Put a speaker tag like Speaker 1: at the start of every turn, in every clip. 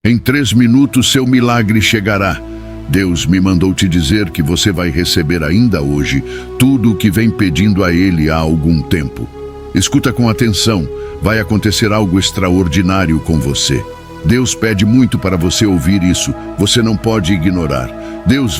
Speaker 1: Em 3 minutos seu milagre chegará. Deus me mandou te dizer que você vai receber ainda hoje tudo o que vem pedindo a Ele há algum tempo. Escuta com atenção, vai acontecer algo extraordinário com você. Deus pede muito para você ouvir isso, você não pode ignorar.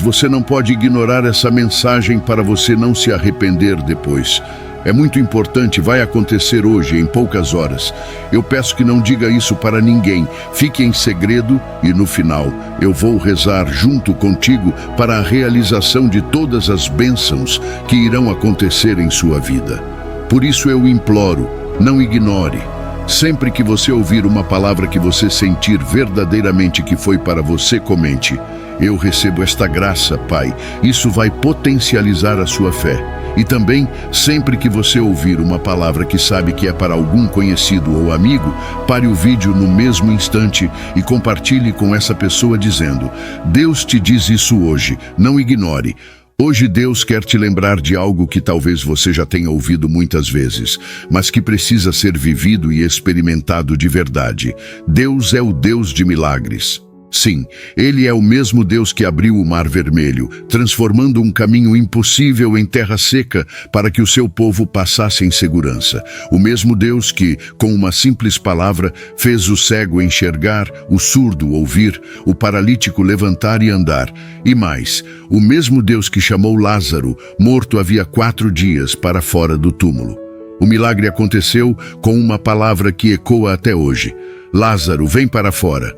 Speaker 1: Você não pode ignorar essa mensagem para você não se arrepender depois. É muito importante, vai acontecer hoje, em poucas horas. Eu peço que não diga isso para ninguém, fique em segredo e no final eu vou rezar junto contigo para a realização de todas as bênçãos que irão acontecer em sua vida. Por isso eu imploro, não ignore. Sempre que você ouvir uma palavra que você sentir verdadeiramente que foi para você, comente: eu recebo esta graça, Pai. Isso vai potencializar a sua fé. E também, sempre que você ouvir uma palavra que sabe que é para algum conhecido ou amigo, pare o vídeo no mesmo instante e compartilhe com essa pessoa dizendo: Deus te diz isso hoje, não ignore. Hoje Deus quer te lembrar de algo que talvez você já tenha ouvido muitas vezes, mas que precisa ser vivido e experimentado de verdade. Deus é o Deus de milagres. Sim, Ele é o mesmo Deus que abriu o Mar Vermelho, transformando um caminho impossível em terra seca para que o seu povo passasse em segurança. O mesmo Deus que, com uma simples palavra, fez o cego enxergar, o surdo ouvir, o paralítico levantar e andar. E mais, o mesmo Deus que chamou Lázaro, morto havia 4 dias, para fora do túmulo. O milagre aconteceu com uma palavra que ecoa até hoje: Lázaro, vem para fora.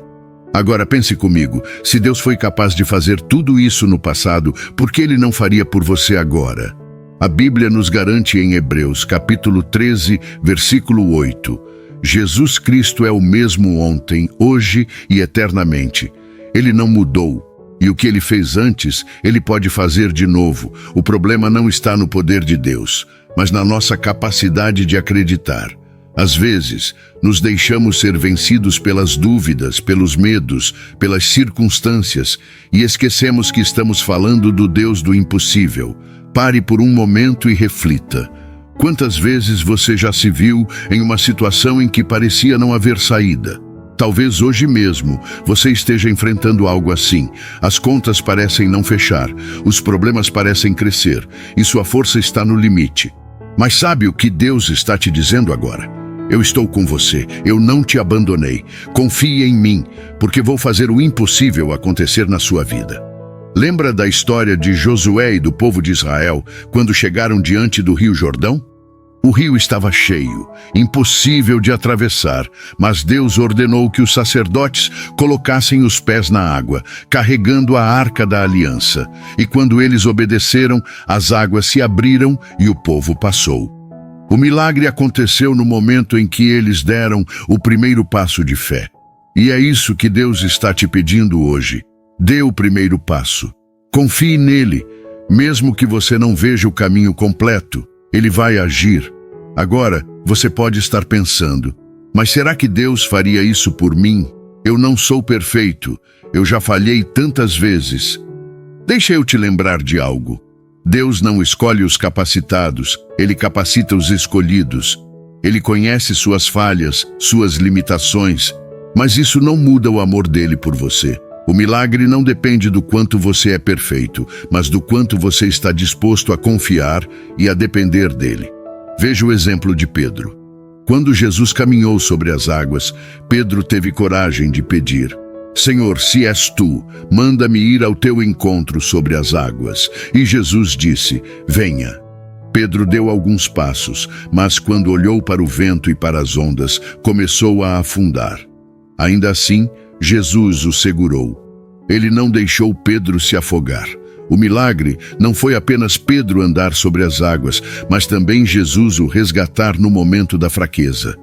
Speaker 1: Agora pense comigo, se Deus foi capaz de fazer tudo isso no passado, por que Ele não faria por você agora? A Bíblia nos garante em Hebreus, capítulo 13, versículo 8. Jesus Cristo é o mesmo ontem, hoje e eternamente. Ele não mudou. E o que Ele fez antes, Ele pode fazer de novo. O problema não está no poder de Deus, mas na nossa capacidade de acreditar. Às vezes, nos deixamos ser vencidos pelas dúvidas, pelos medos, pelas circunstâncias e esquecemos que estamos falando do Deus do impossível. Pare por um momento e reflita. Quantas vezes você já se viu em uma situação em que parecia não haver saída? Talvez hoje mesmo você esteja enfrentando algo assim. As contas parecem não fechar, os problemas parecem crescer e sua força está no limite. Mas sabe o que Deus está te dizendo agora? Eu estou com você, eu não te abandonei. Confie em mim, porque vou fazer o impossível acontecer na sua vida. Lembra da história de Josué e do povo de Israel, quando chegaram diante do rio Jordão? O rio estava cheio, impossível de atravessar, mas Deus ordenou que os sacerdotes colocassem os pés na água, carregando a arca da aliança. E quando eles obedeceram, as águas se abriram e o povo passou. O milagre aconteceu no momento em que eles deram o primeiro passo de fé. E é isso que Deus está te pedindo hoje. Dê o primeiro passo. Confie nele, mesmo que você não veja o caminho completo. Ele vai agir. Agora, você pode estar pensando: mas será que Deus faria isso por mim? Eu não sou perfeito. Eu já falhei tantas vezes. Deixa eu te lembrar de algo. Deus não escolhe os capacitados, Ele capacita os escolhidos. Ele conhece suas falhas, suas limitações, mas isso não muda o amor dele por você. O milagre não depende do quanto você é perfeito, mas do quanto você está disposto a confiar e a depender dele. Veja o exemplo de Pedro. Quando Jesus caminhou sobre as águas, Pedro teve coragem de pedir: Senhor, se és tu, manda-me ir ao teu encontro sobre as águas. E Jesus disse: venha. Pedro deu alguns passos, mas quando olhou para o vento e para as ondas, começou a afundar. Ainda assim, Jesus o segurou. Ele não deixou Pedro se afogar. O milagre não foi apenas Pedro andar sobre as águas, mas também Jesus o resgatar no momento da fraqueza.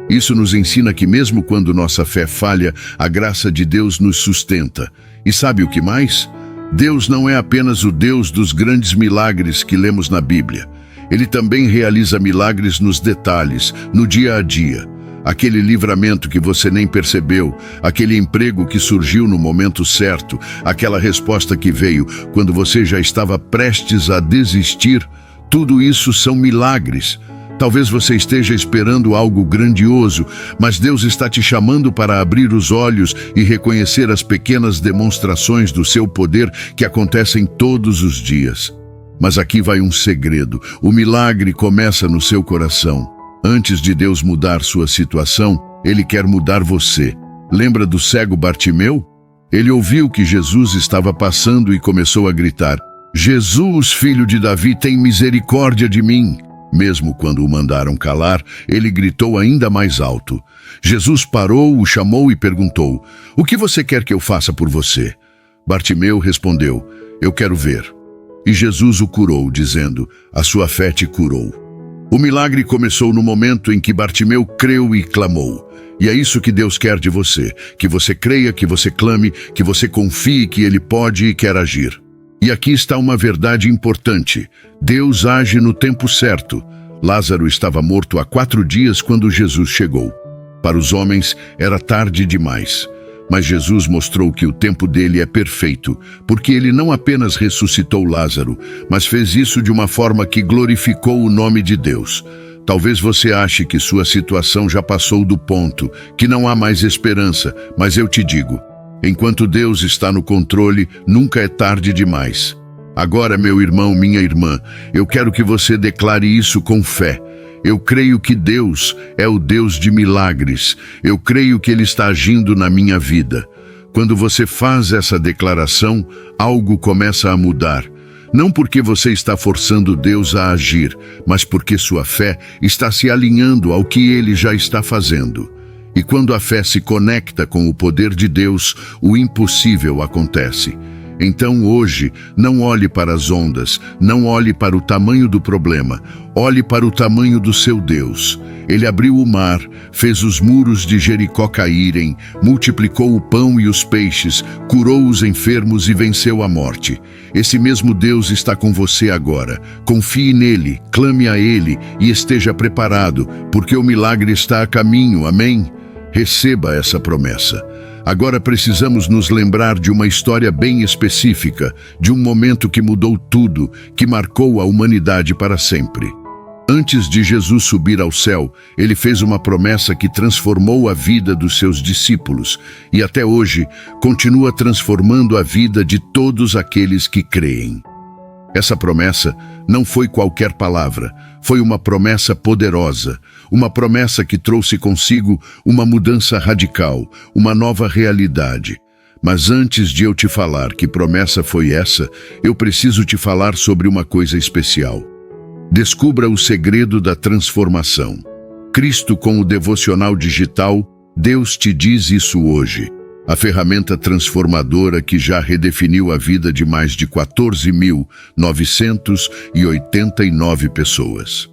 Speaker 1: Isso nos ensina que mesmo quando nossa fé falha, a graça de Deus nos sustenta. E sabe o que mais? Deus não é apenas o Deus dos grandes milagres que lemos na Bíblia. Ele também realiza milagres nos detalhes, no dia a dia. Aquele livramento que você nem percebeu, aquele emprego que surgiu no momento certo, aquela resposta que veio quando você já estava prestes a desistir, tudo isso são milagres. Talvez você esteja esperando algo grandioso, mas Deus está te chamando para abrir os olhos e reconhecer as pequenas demonstrações do seu poder que acontecem todos os dias. Mas aqui vai um segredo: o milagre começa no seu coração. Antes de Deus mudar sua situação, Ele quer mudar você. Lembra do cego Bartimeu? Ele ouviu que Jesus estava passando e começou a gritar: Jesus, filho de Davi, tem misericórdia de mim. Mesmo quando o mandaram calar, ele gritou ainda mais alto. Jesus parou, o chamou e perguntou: O que você quer que eu faça por você? Bartimeu respondeu: Eu quero ver. E Jesus o curou, dizendo: A sua fé te curou. O milagre começou no momento em que Bartimeu creu e clamou. E é isso que Deus quer de você: que você creia, que você clame, que você confie que Ele pode e quer agir. E aqui está uma verdade importante: Deus age no tempo certo. Lázaro estava morto há 4 dias quando Jesus chegou. Para os homens era tarde demais. Mas Jesus mostrou que o tempo dele é perfeito, porque ele não apenas ressuscitou Lázaro, mas fez isso de uma forma que glorificou o nome de Deus. Talvez você ache que sua situação já passou do ponto, que não há mais esperança, mas eu te digo: enquanto Deus está no controle, nunca é tarde demais. Agora, meu irmão, minha irmã, eu quero que você declare isso com fé. Eu creio que Deus é o Deus de milagres. Eu creio que Ele está agindo na minha vida. Quando você faz essa declaração, algo começa a mudar. Não porque você está forçando Deus a agir, mas porque sua fé está se alinhando ao que Ele já está fazendo. E quando a fé se conecta com o poder de Deus, o impossível acontece. Então hoje, não olhe para as ondas, não olhe para o tamanho do problema, olhe para o tamanho do seu Deus. Ele abriu o mar, fez os muros de Jericó caírem, multiplicou o pão e os peixes, curou os enfermos e venceu a morte. Esse mesmo Deus está com você agora. Confie nele, clame a Ele e esteja preparado, porque o milagre está a caminho, amém? Receba essa promessa. Agora precisamos nos lembrar de uma história bem específica, de um momento que mudou tudo, que marcou a humanidade para sempre. Antes de Jesus subir ao céu, ele fez uma promessa que transformou a vida dos seus discípulos e até hoje continua transformando a vida de todos aqueles que creem. Essa promessa não foi qualquer palavra, foi uma promessa poderosa, uma promessa que trouxe consigo uma mudança radical, uma nova realidade. Mas antes de eu te falar que promessa foi essa, eu preciso te falar sobre uma coisa especial. Descubra o segredo da transformação. Cristo com o devocional digital, Deus te diz isso hoje. A ferramenta transformadora que já redefiniu a vida de mais de 14.989 pessoas.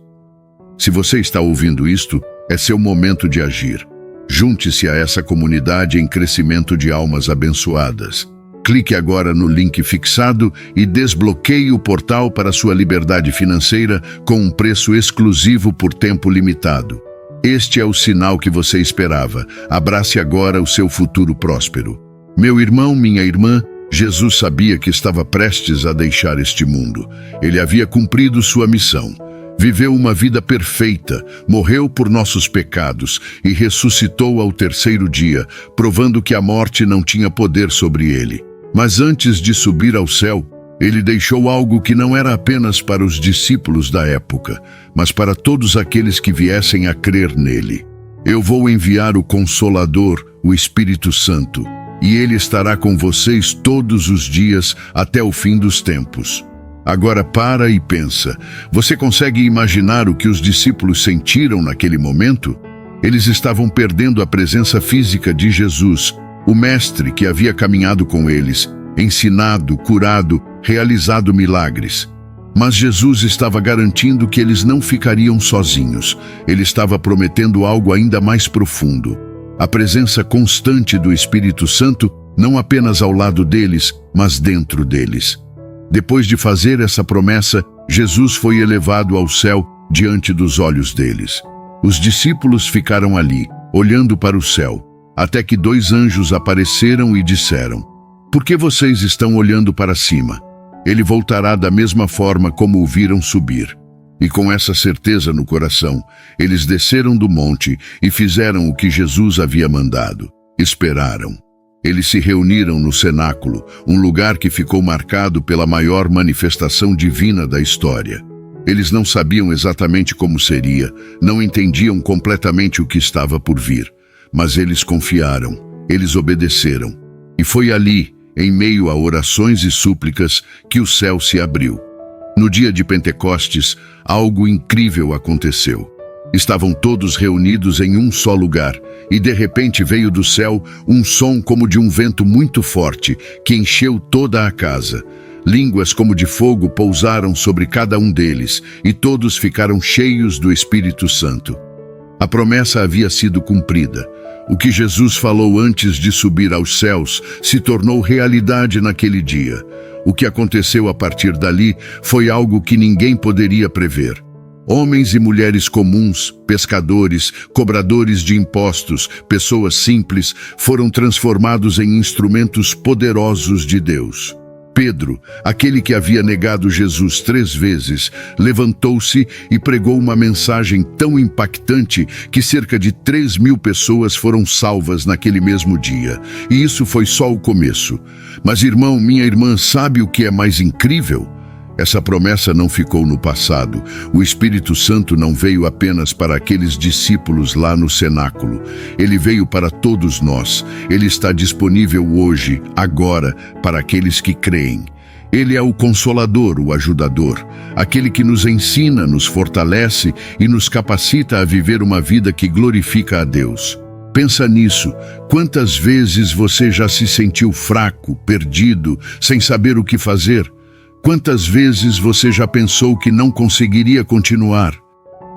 Speaker 1: Se você está ouvindo isto, é seu momento de agir. Junte-se a essa comunidade em crescimento de almas abençoadas. Clique agora no link fixado e desbloqueie o portal para sua liberdade financeira com um preço exclusivo por tempo limitado. Este é o sinal que você esperava. Abrace agora o seu futuro próspero. Meu irmão, minha irmã, Jesus sabia que estava prestes a deixar este mundo. Ele havia cumprido sua missão. Viveu uma vida perfeita, morreu por nossos pecados e ressuscitou ao 3º dia, provando que a morte não tinha poder sobre ele. Mas antes de subir ao céu, ele deixou algo que não era apenas para os discípulos da época, mas para todos aqueles que viessem a crer nele. Eu vou enviar o Consolador, o Espírito Santo, e ele estará com vocês todos os dias até o fim dos tempos. Agora para e pensa. Você consegue imaginar o que os discípulos sentiram naquele momento? Eles estavam perdendo a presença física de Jesus, o Mestre que havia caminhado com eles, ensinado, curado, realizado milagres. Mas Jesus estava garantindo que eles não ficariam sozinhos. Ele estava prometendo algo ainda mais profundo. A presença constante do Espírito Santo, não apenas ao lado deles, mas dentro deles. Depois de fazer essa promessa, Jesus foi elevado ao céu diante dos olhos deles. Os discípulos ficaram ali, olhando para o céu, até que 2 anjos apareceram e disseram: Por que vocês estão olhando para cima? Ele voltará da mesma forma como o viram subir. E com essa certeza no coração, eles desceram do monte e fizeram o que Jesus havia mandado. Esperaram. Eles se reuniram no cenáculo, um lugar que ficou marcado pela maior manifestação divina da história. Eles não sabiam exatamente como seria, não entendiam completamente o que estava por vir, mas eles confiaram, eles obedeceram. E foi ali, em meio a orações e súplicas, que o céu se abriu. No dia de Pentecostes, algo incrível aconteceu. Estavam todos reunidos em um só lugar, e de repente veio do céu um som como de um vento muito forte, que encheu toda a casa. Línguas como de fogo pousaram sobre cada um deles, e todos ficaram cheios do Espírito Santo. A promessa havia sido cumprida. O que Jesus falou antes de subir aos céus se tornou realidade naquele dia. O que aconteceu a partir dali foi algo que ninguém poderia prever. Homens e mulheres comuns, pescadores, cobradores de impostos, pessoas simples, foram transformados em instrumentos poderosos de Deus. Pedro, aquele que havia negado Jesus 3 vezes, levantou-se e pregou uma mensagem tão impactante que cerca de 3.000 pessoas foram salvas naquele mesmo dia. E isso foi só o começo. Mas, irmão, minha irmã, sabe o que é mais incrível? Essa promessa não ficou no passado. O Espírito Santo não veio apenas para aqueles discípulos lá no cenáculo. Ele veio para todos nós. Ele está disponível hoje, agora, para aqueles que creem. Ele é o Consolador, o Ajudador, aquele que nos ensina, nos fortalece e nos capacita a viver uma vida que glorifica a Deus. Pensa nisso. Quantas vezes você já se sentiu fraco, perdido, sem saber o que fazer? Quantas vezes você já pensou que não conseguiria continuar?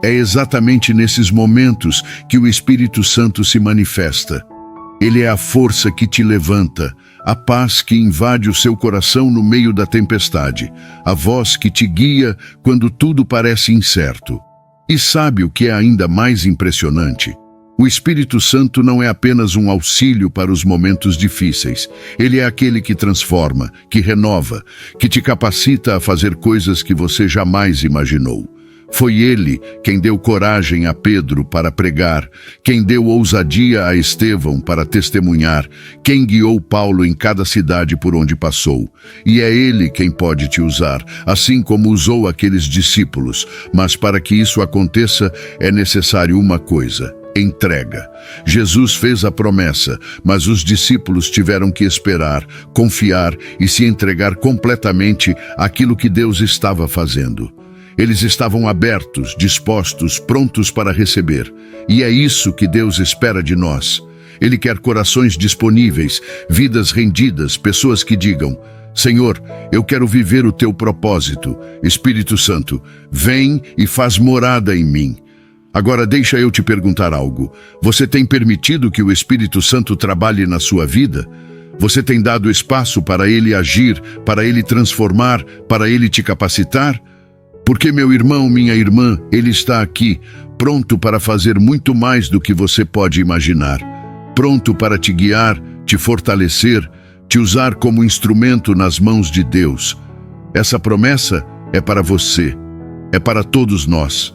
Speaker 1: É exatamente nesses momentos que o Espírito Santo se manifesta. Ele é a força que te levanta, a paz que invade o seu coração no meio da tempestade, a voz que te guia quando tudo parece incerto. E sabe o que é ainda mais impressionante? O Espírito Santo não é apenas um auxílio para os momentos difíceis. Ele é aquele que transforma, que renova, que te capacita a fazer coisas que você jamais imaginou. Foi ele quem deu coragem a Pedro para pregar, quem deu ousadia a Estevão para testemunhar, quem guiou Paulo em cada cidade por onde passou. E é ele quem pode te usar, assim como usou aqueles discípulos. Mas para que isso aconteça, é necessário uma coisa: entrega. Jesus fez a promessa, mas os discípulos tiveram que esperar, confiar e se entregar completamente àquilo que Deus estava fazendo. Eles estavam abertos, dispostos, prontos para receber. E é isso que Deus espera de nós. Ele quer corações disponíveis, vidas rendidas, pessoas que digam: Senhor, eu quero viver o teu propósito. Espírito Santo, vem e faz morada em mim. Agora deixa eu te perguntar algo. Você tem permitido que o Espírito Santo trabalhe na sua vida? Você tem dado espaço para ele agir, para ele transformar, para ele te capacitar? Porque, meu irmão, minha irmã, ele está aqui, pronto para fazer muito mais do que você pode imaginar. Pronto para te guiar, te fortalecer, te usar como instrumento nas mãos de Deus. Essa promessa é para você, é para todos nós.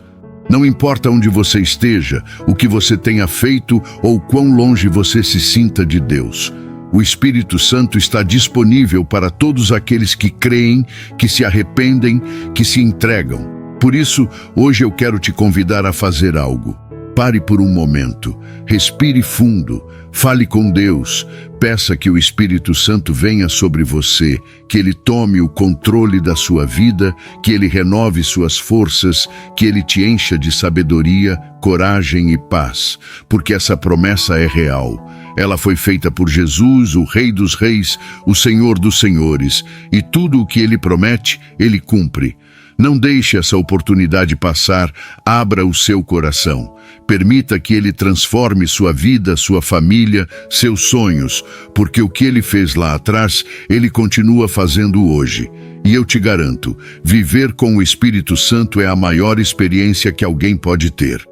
Speaker 1: Não importa onde você esteja, o que você tenha feito ou quão longe você se sinta de Deus. O Espírito Santo está disponível para todos aqueles que creem, que se arrependem, que se entregam. Por isso, hoje eu quero te convidar a fazer algo. Pare por um momento, respire fundo, fale com Deus, peça que o Espírito Santo venha sobre você, que Ele tome o controle da sua vida, que Ele renove suas forças, que Ele te encha de sabedoria, coragem e paz, porque essa promessa é real. Ela foi feita por Jesus, o Rei dos Reis, o Senhor dos Senhores, e tudo o que Ele promete, Ele cumpre. Não deixe essa oportunidade passar, abra o seu coração. Permita que Ele transforme sua vida, sua família, seus sonhos, porque o que Ele fez lá atrás, Ele continua fazendo hoje. E eu te garanto, viver com o Espírito Santo é a maior experiência que alguém pode ter.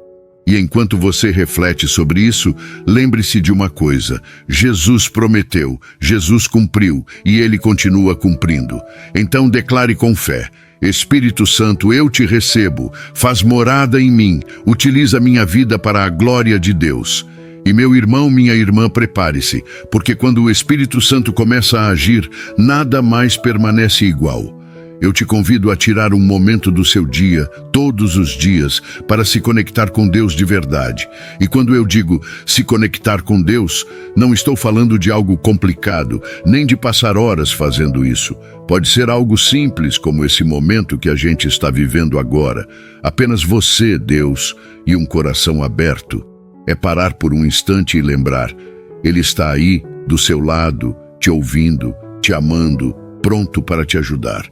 Speaker 1: E enquanto você reflete sobre isso, lembre-se de uma coisa: Jesus prometeu, Jesus cumpriu e Ele continua cumprindo. Então declare com fé: Espírito Santo, eu te recebo, faz morada em mim, utiliza minha vida para a glória de Deus. E meu irmão, minha irmã, prepare-se, porque quando o Espírito Santo começa a agir, nada mais permanece igual. Eu te convido a tirar um momento do seu dia, todos os dias, para se conectar com Deus de verdade. E quando eu digo se conectar com Deus, não estou falando de algo complicado, nem de passar horas fazendo isso. Pode ser algo simples, como esse momento que a gente está vivendo agora. Apenas você, Deus, e um coração aberto. É parar por um instante e lembrar: Ele está aí, do seu lado, te ouvindo, te amando, pronto para te ajudar.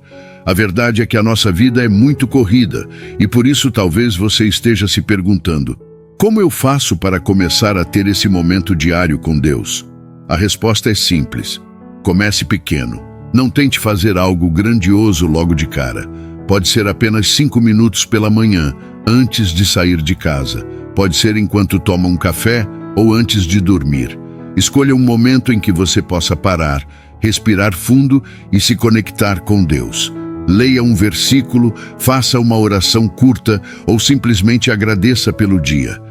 Speaker 1: A verdade é que a nossa vida é muito corrida e por isso talvez você esteja se perguntando: como eu faço para começar a ter esse momento diário com Deus? A resposta é simples: comece pequeno. Não tente fazer algo grandioso logo de cara. Pode ser apenas 5 minutos pela manhã, antes de sair de casa. Pode ser enquanto toma um café ou antes de dormir. Escolha um momento em que você possa parar, respirar fundo e se conectar com Deus. Leia um versículo, faça uma oração curta ou simplesmente agradeça pelo dia.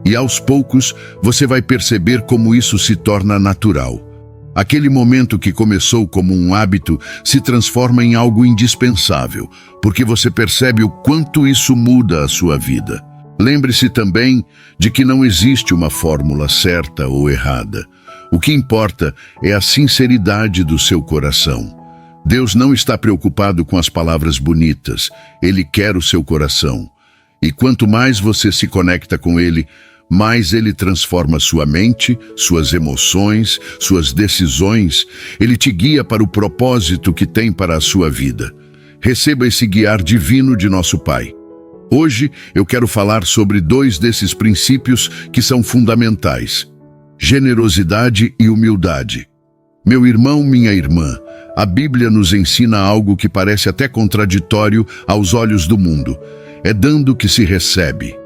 Speaker 1: E aos poucos você vai perceber como isso se torna natural. Aquele momento que começou como um hábito se transforma em algo indispensável, porque você percebe o quanto isso muda a sua vida. Lembre-se também de que não existe uma fórmula certa ou errada. O que importa é a sinceridade do seu coração. Deus não está preocupado com as palavras bonitas, Ele quer o seu coração. E quanto mais você se conecta com Ele, mais Ele transforma sua mente, suas emoções, suas decisões. Ele te guia para o propósito que tem para a sua vida. Receba esse guiar divino de nosso Pai. Hoje eu quero falar sobre 2 desses princípios que são fundamentais: generosidade e humildade. Meu irmão, minha irmã, a Bíblia nos ensina algo que parece até contraditório aos olhos do mundo. É dando que se recebe.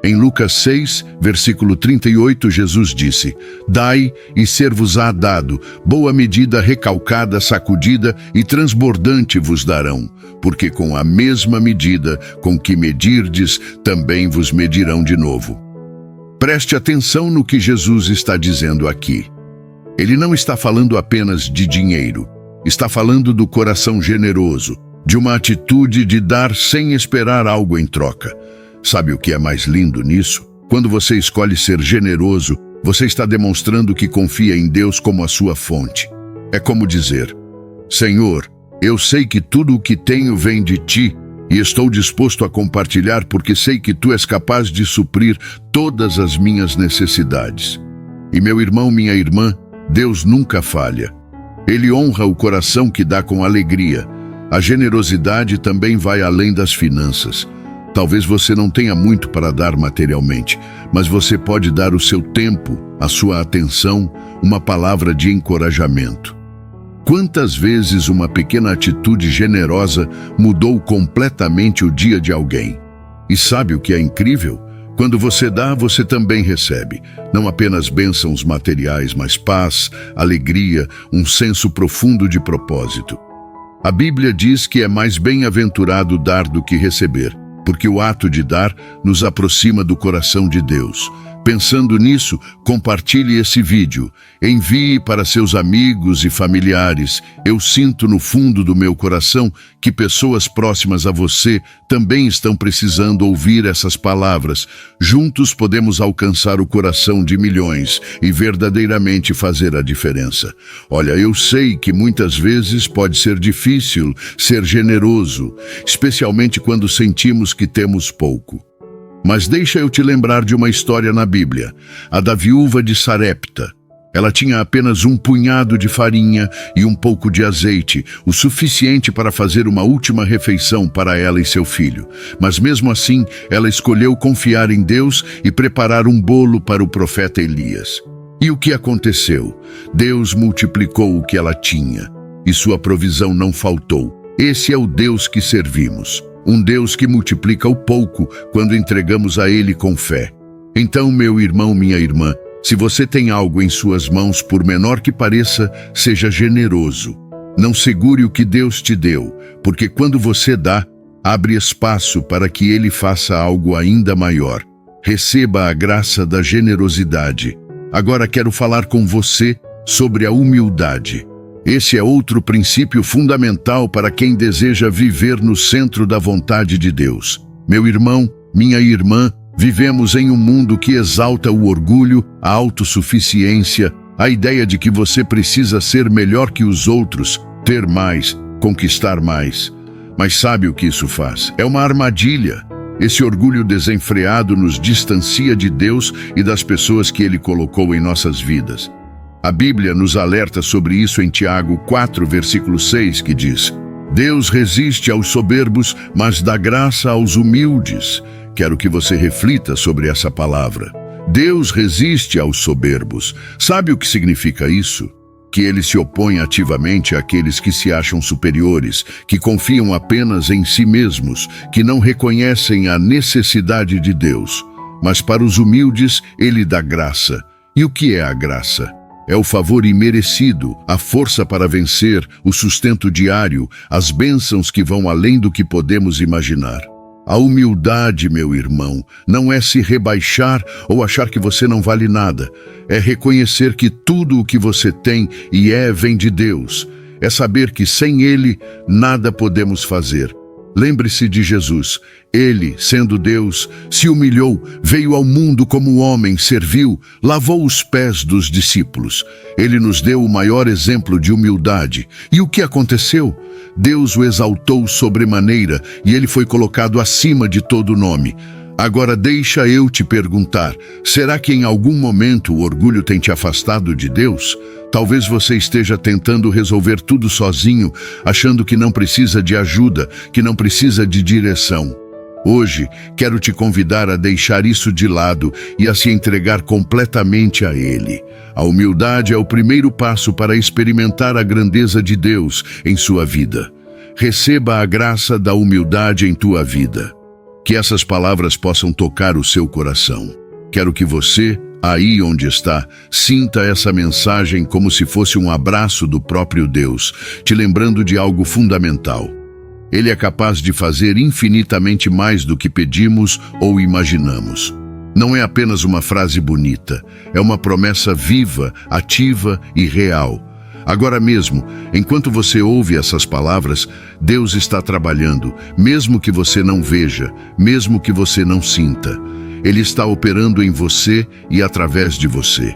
Speaker 1: Em Lucas 6, versículo 38, Jesus disse: Dai e ser-vos-á dado, boa medida, recalcada, sacudida e transbordante vos darão, porque com a mesma medida com que medirdes, também vos medirão de novo. Preste atenção no que Jesus está dizendo aqui. Ele não está falando apenas de dinheiro, está falando do coração generoso, de uma atitude de dar sem esperar algo em troca. Sabe o que é mais lindo nisso? Quando você escolhe ser generoso, você está demonstrando que confia em Deus como a sua fonte. É como dizer: Senhor, eu sei que tudo o que tenho vem de Ti e estou disposto a compartilhar porque sei que Tu és capaz de suprir todas as minhas necessidades. E meu irmão, minha irmã, Deus nunca falha. Ele honra o coração que dá com alegria. A generosidade também vai além das finanças. Talvez você não tenha muito para dar materialmente, mas você pode dar o seu tempo, a sua atenção, uma palavra de encorajamento. Quantas vezes uma pequena atitude generosa mudou completamente o dia de alguém? E sabe o que é incrível? Quando você dá, você também recebe. Não apenas bênçãos materiais, mas paz, alegria, um senso profundo de propósito. A Bíblia diz que é mais bem-aventurado dar do que receber, porque o ato de dar nos aproxima do coração de Deus. Pensando nisso, compartilhe esse vídeo, envie para seus amigos e familiares. Eu sinto no fundo do meu coração que pessoas próximas a você também estão precisando ouvir essas palavras. Juntos podemos alcançar o coração de milhões e verdadeiramente fazer a diferença. Olha, eu sei que muitas vezes pode ser difícil ser generoso, especialmente quando sentimos que temos pouco. Mas deixa eu te lembrar de uma história na Bíblia, a da viúva de Sarepta. Ela tinha apenas um punhado de farinha e um pouco de azeite, o suficiente para fazer uma última refeição para ela e seu filho. Mas mesmo assim, ela escolheu confiar em Deus e preparar um bolo para o profeta Elias. E o que aconteceu? Deus multiplicou o que ela tinha, e sua provisão não faltou. Esse é o Deus que servimos. Um Deus que multiplica o pouco quando entregamos a Ele com fé. Então, meu irmão, minha irmã, se você tem algo em suas mãos, por menor que pareça, seja generoso. Não segure o que Deus te deu, porque quando você dá, abre espaço para que Ele faça algo ainda maior. Receba a graça da generosidade. Agora quero falar com você sobre a humildade. Esse é outro princípio fundamental para quem deseja viver no centro da vontade de Deus. Meu irmão, minha irmã, vivemos em um mundo que exalta o orgulho, a autossuficiência, a ideia de que você precisa ser melhor que os outros, ter mais, conquistar mais. Mas sabe o que isso faz? É uma armadilha. Esse orgulho desenfreado nos distancia de Deus e das pessoas que Ele colocou em nossas vidas. A Bíblia nos alerta sobre isso em Tiago 4, versículo 6, que diz: Deus resiste aos soberbos, mas dá graça aos humildes. Quero que você reflita sobre essa palavra. Deus resiste aos soberbos. Sabe o que significa isso? Que Ele se opõe ativamente àqueles que se acham superiores, que confiam apenas em si mesmos, que não reconhecem a necessidade de Deus. Mas para os humildes, Ele dá graça. E o que é a graça? É o favor imerecido, a força para vencer, o sustento diário, as bênçãos que vão além do que podemos imaginar. A humildade, meu irmão, não é se rebaixar ou achar que você não vale nada. É reconhecer que tudo o que você tem e vem de Deus. É saber que sem Ele, nada podemos fazer. Lembre-se de Jesus. Ele, sendo Deus, se humilhou, veio ao mundo como homem, serviu, lavou os pés dos discípulos. Ele nos deu o maior exemplo de humildade. E o que aconteceu? Deus o exaltou sobremaneira e ele foi colocado acima de todo nome. Agora deixa eu te perguntar, será que em algum momento o orgulho tem te afastado de Deus? Talvez você esteja tentando resolver tudo sozinho, achando que não precisa de ajuda, que não precisa de direção. Hoje, quero te convidar a deixar isso de lado e a se entregar completamente a Ele. A humildade é o primeiro passo para experimentar a grandeza de Deus em sua vida. Receba a graça da humildade em tua vida. Que essas palavras possam tocar o seu coração. Quero que você, aí onde está, sinta essa mensagem como se fosse um abraço do próprio Deus, te lembrando de algo fundamental. Ele é capaz de fazer infinitamente mais do que pedimos ou imaginamos. Não é apenas uma frase bonita, é uma promessa viva, ativa e real. Agora mesmo, enquanto você ouve essas palavras, Deus está trabalhando, mesmo que você não veja, mesmo que você não sinta. Ele está operando em você e através de você.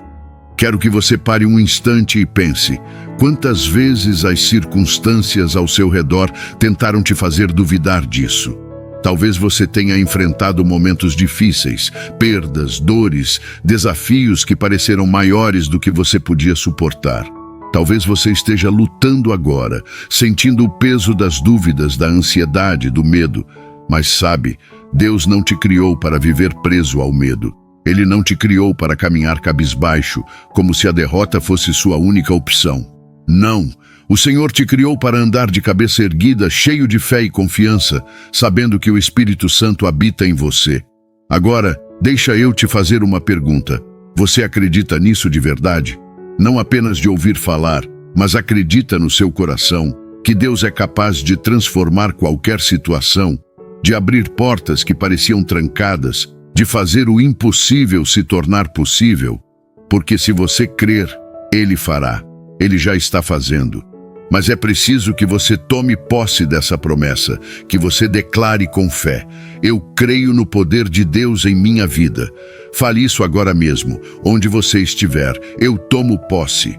Speaker 1: Quero que você pare um instante e pense: quantas vezes as circunstâncias ao seu redor tentaram te fazer duvidar disso? Talvez você tenha enfrentado momentos difíceis, perdas, dores, desafios que pareceram maiores do que você podia suportar. Talvez você esteja lutando agora, sentindo o peso das dúvidas, da ansiedade, do medo. Mas sabe, Deus não te criou para viver preso ao medo. Ele não te criou para caminhar cabisbaixo, como se a derrota fosse sua única opção. Não, o Senhor te criou para andar de cabeça erguida, cheio de fé e confiança, sabendo que o Espírito Santo habita em você. Agora, deixa eu te fazer uma pergunta. Você acredita nisso de verdade? Não apenas de ouvir falar, mas acredita no seu coração que Deus é capaz de transformar qualquer situação, de abrir portas que pareciam trancadas, de fazer o impossível se tornar possível? Porque se você crer, Ele fará. Ele já está fazendo. Mas é preciso que você tome posse dessa promessa, que você declare com fé: eu creio no poder de Deus em minha vida. Fale isso agora mesmo, onde você estiver. Eu tomo posse.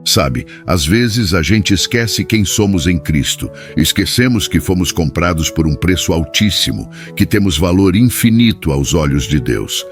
Speaker 1: Sabe, às vezes a gente esquece quem somos em Cristo. Esquecemos que fomos comprados por um preço altíssimo, que temos valor infinito aos olhos de Deus.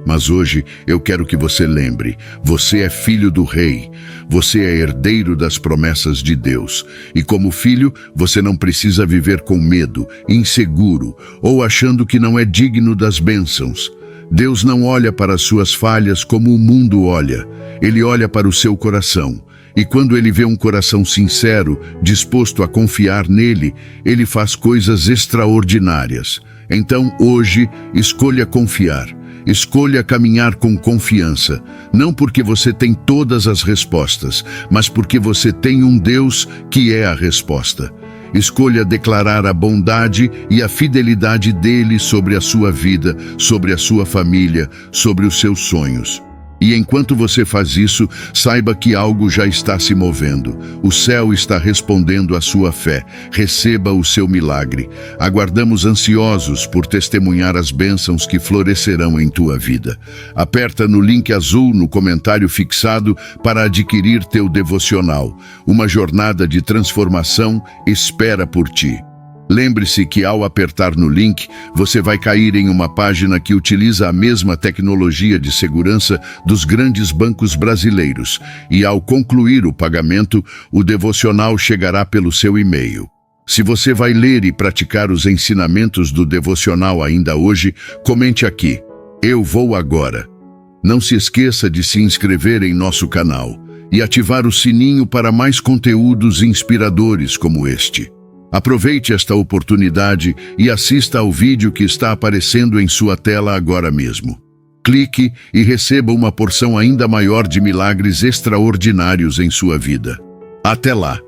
Speaker 1: Mas hoje eu quero que você lembre, você é filho do Rei, você é herdeiro das promessas de Deus. E como filho, você não precisa viver com medo, inseguro ou achando que não é digno das bênçãos. Deus não olha para as suas falhas como o mundo olha, Ele olha para o seu coração. E quando Ele vê um coração sincero, disposto a confiar nele, Ele faz coisas extraordinárias. Então, hoje, escolha confiar. Escolha caminhar com confiança, não porque você tem todas as respostas, mas porque você tem um Deus que é a resposta. Escolha declarar a bondade e a fidelidade dele sobre a sua vida, sobre a sua família, sobre os seus sonhos. E enquanto você faz isso, saiba que algo já está se movendo. O céu está respondendo à sua fé. Receba o seu milagre. Aguardamos ansiosos por testemunhar as bênçãos que florescerão em tua vida. Aperta no link azul no comentário fixado para adquirir teu devocional. Uma jornada de transformação espera por ti. Lembre-se que ao apertar no link, você vai cair em uma página que utiliza a mesma tecnologia de segurança dos grandes bancos brasileiros e ao concluir o pagamento, o devocional chegará pelo seu e-mail. Se você vai ler e praticar os ensinamentos do devocional ainda hoje, comente aqui: "Eu vou agora". Não se esqueça de se inscrever em nosso canal e ativar o sininho para mais conteúdos inspiradores como este. Aproveite esta oportunidade e assista ao vídeo que está aparecendo em sua tela agora mesmo. Clique e receba uma porção ainda maior de milagres extraordinários em sua vida. Até lá!